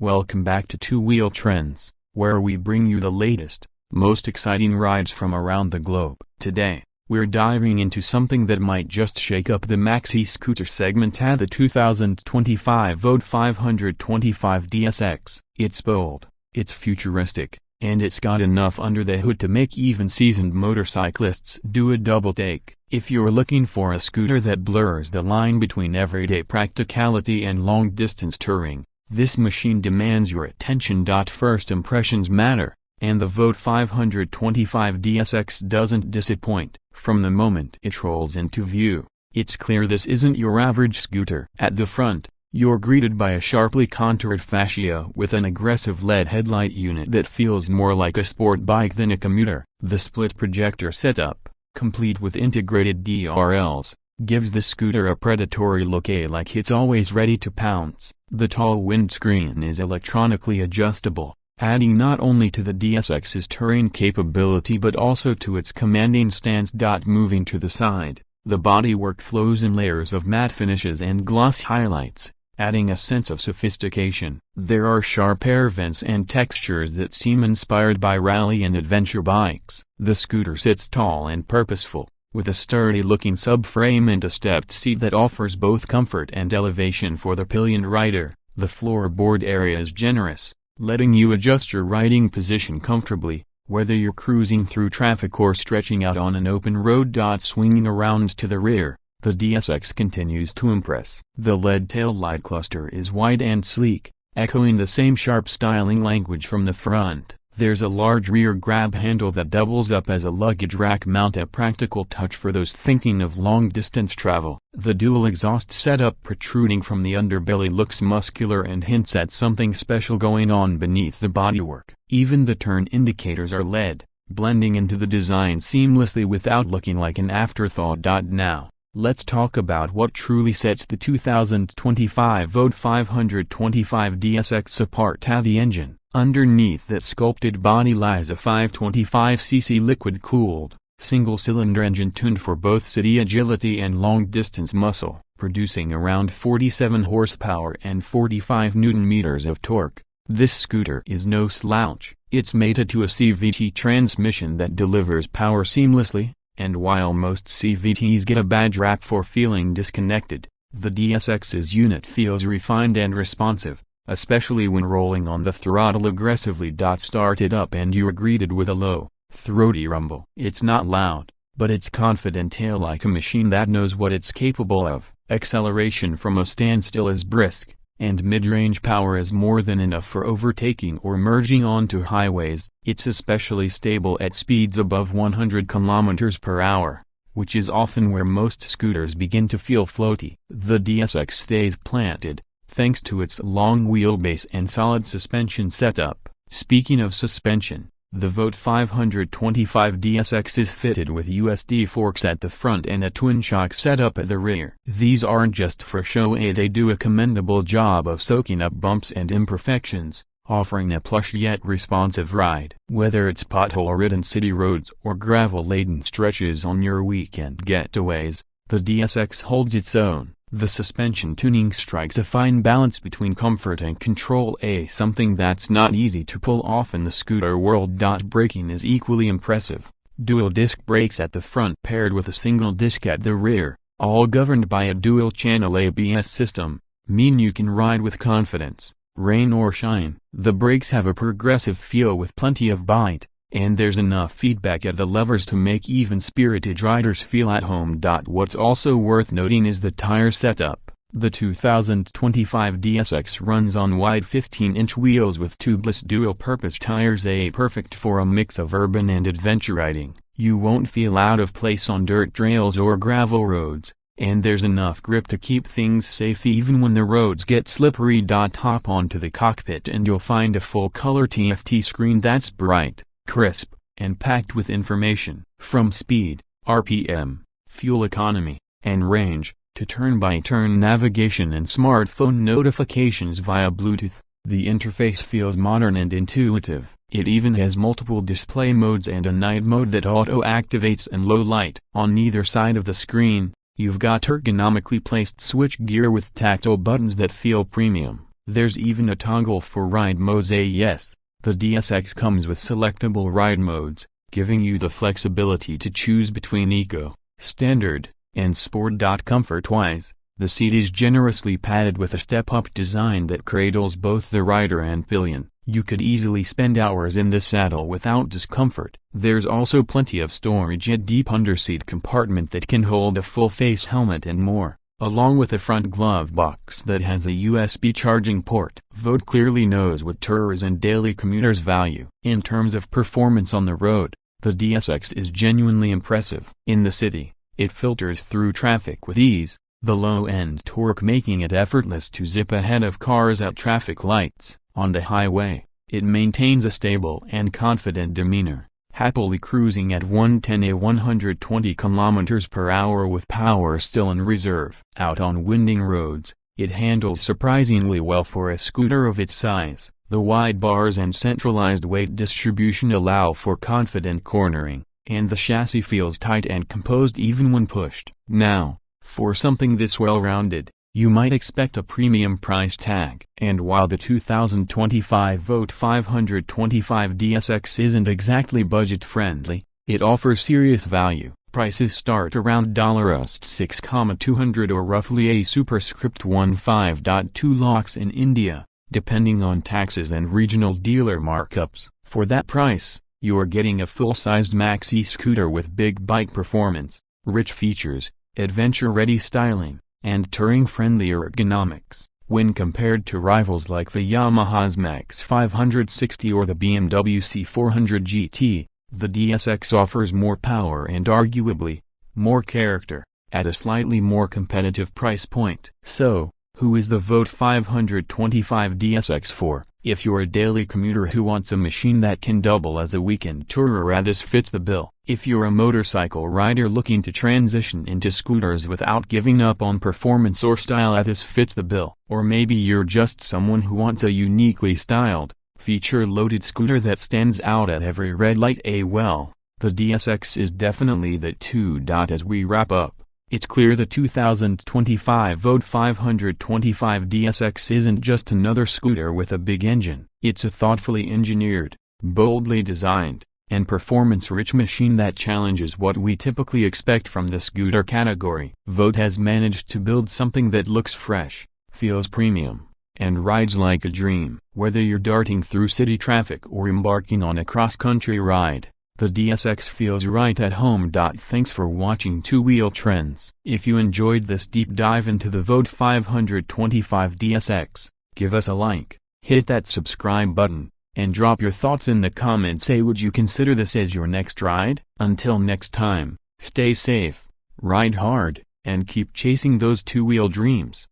welcome back to Two Wheel Trends, where we bring you the latest, most exciting rides from around the globe. Today, we're diving into something that might just shake up the maxi-scooter segment at the 2025 Vote 525 DSX. It's bold, it's futuristic, and it's got enough under the hood to make even seasoned motorcyclists do a double take. If you're looking for a scooter that blurs the line between everyday practicality and long-distance touring, this machine demands your attention. First impressions matter, and the Vote 525 DSX doesn't disappoint. From the moment it rolls into view, it's clear this isn't your average scooter. At the front, you're greeted by a sharply contoured fascia with an aggressive LED headlight unit that feels more like a sport bike than a commuter. The split projector setup, complete with integrated DRLs, gives the scooter a predatory look, like it's always ready to pounce. The tall windscreen is electronically adjustable, adding not only to the DSX's touring capability but also to its commanding stance. Moving to the side, the bodywork flows in layers of matte finishes and gloss highlights, adding a sense of sophistication. There are sharp air vents and textures that seem inspired by rally and adventure bikes. The scooter sits tall and purposeful, with a sturdy-looking subframe and a stepped seat that offers both comfort and elevation for the pillion rider. The floorboard area is generous, letting you adjust your riding position comfortably, whether you're cruising through traffic or stretching out on an open road. Swinging around to the rear, the DSX continues to impress. The LED taillight cluster is wide and sleek, echoing the same sharp styling language from the front. There's a large rear grab handle that doubles up as a luggage rack mount, a practical touch for those thinking of long-distance travel. The dual exhaust setup protruding from the underbelly looks muscular and hints at something special going on beneath the bodywork. Even the turn indicators are LED, blending into the design seamlessly without looking like an afterthought. Now, let's talk about what truly sets the 2025 Vote 525 DSX apart. The engine. Underneath that sculpted body lies a 525cc liquid-cooled, single-cylinder engine tuned for both city agility and long-distance muscle, producing around 47 horsepower and 45 Nm of torque. This scooter is no slouch. It's mated to a CVT transmission that delivers power seamlessly, and while most CVTs get a bad rap for feeling disconnected, the DSX's unit feels refined and responsive, especially when rolling on the throttle aggressively. Start it up and you're greeted with a low, throaty rumble. It's not loud, but it's confident, like a machine that knows what it's capable of. Acceleration from a standstill is brisk, and mid-range power is more than enough for overtaking or merging onto highways. It's especially stable at speeds above 100 km/h, which is often where most scooters begin to feel floaty. The DSX stays planted, thanks to its long wheelbase and solid suspension setup. Speaking of suspension, the Vote 525 DSX is fitted with USD forks at the front and a twin-shock setup at the rear. These aren't just for show, they do a commendable job of soaking up bumps and imperfections, offering a plush yet responsive ride. Whether it's pothole-ridden city roads or gravel-laden stretches on your weekend getaways, the DSX holds its own. The suspension tuning strikes a fine balance between comfort and control, something that's not easy to pull off in the scooter world. Braking is equally impressive. Dual disc brakes at the front paired with a single disc at the rear, all governed by a dual-channel ABS system, mean you can ride with confidence, rain or shine. The brakes have a progressive feel with plenty of bite, and there's enough feedback at the levers to make even spirited riders feel at home. What's also worth noting is the tire setup. The 2025 DSX runs on wide 15-inch wheels with tubeless dual-purpose tires, perfect for a mix of urban and adventure riding. You won't feel out of place on dirt trails or gravel roads, and there's enough grip to keep things safe even when the roads get slippery. Hop onto the cockpit and you'll find a full-color TFT screen that's bright, crisp, and packed with information, from speed, RPM, fuel economy, and range, to turn-by-turn navigation and smartphone notifications via Bluetooth. The interface feels modern and intuitive. It even has multiple display modes and a night mode that auto-activates in low light. On either side of the screen, you've got ergonomically placed switch gear with tactile buttons that feel premium. There's even a toggle for ride modes. Yes, the DSX comes with selectable ride modes, giving you the flexibility to choose between eco, standard, and sport. Comfort-wise, the seat is generously padded with a step-up design that cradles both the rider and pillion. You could easily spend hours in the saddle without discomfort. There's also plenty of storage, a deep underseat compartment that can hold a full-face helmet and more, along with a front glove box that has a USB charging port. Vogt clearly knows what tourers and daily commuters value. In terms of performance on the road, the DSX is genuinely impressive. In the city, it filters through traffic with ease, the low-end torque making it effortless to zip ahead of cars at traffic lights. On the highway, it maintains a stable and confident demeanor, happily cruising at 120 km/h with power still in reserve. Out on winding roads, it handles surprisingly well for a scooter of its size. The wide bars and centralized weight distribution allow for confident cornering, and the chassis feels tight and composed even when pushed. Now, for something this well-rounded, you might expect a premium price tag. And while the 2025 Vogt 525 DSX isn't exactly budget-friendly, it offers serious value. Prices start around $6,200 or roughly a superscript 15.2 lakhs in India, depending on taxes and regional dealer markups. For that price, you are getting a full-sized maxi scooter with big bike performance, rich features, adventure-ready styling, and touring-friendly ergonomics. When compared to rivals like the Yamaha's Max 560 or the BMW C400 GT, the DSX offers more power and arguably, more character, at a slightly more competitive price point. So, who is the Vogt 525 DSX for? If you're a daily commuter who wants a machine that can double as a weekend tourer, this fits the bill. If you're a motorcycle rider looking to transition into scooters without giving up on performance or style, this fits the bill. Or maybe you're just someone who wants a uniquely styled, feature-loaded scooter that stands out at every red light. Well, the DSX is definitely the two. As we wrap up, it's clear the 2025 Vogt 525 DSX isn't just another scooter with a big engine. It's a thoughtfully engineered, boldly designed, and performance-rich machine that challenges what we typically expect from the scooter category. Vogt has managed to build something that looks fresh, feels premium, and rides like a dream. Whether you're darting through city traffic or embarking on a cross-country ride, the DSX feels right at home. Thanks for watching Two Wheel Trends. If you enjoyed this deep dive into the Vogt 525 DSX, give us a like, hit that subscribe button, and drop your thoughts in the comments. Would you consider this as your next ride? Until next time, stay safe, ride hard, and keep chasing those two-wheel dreams.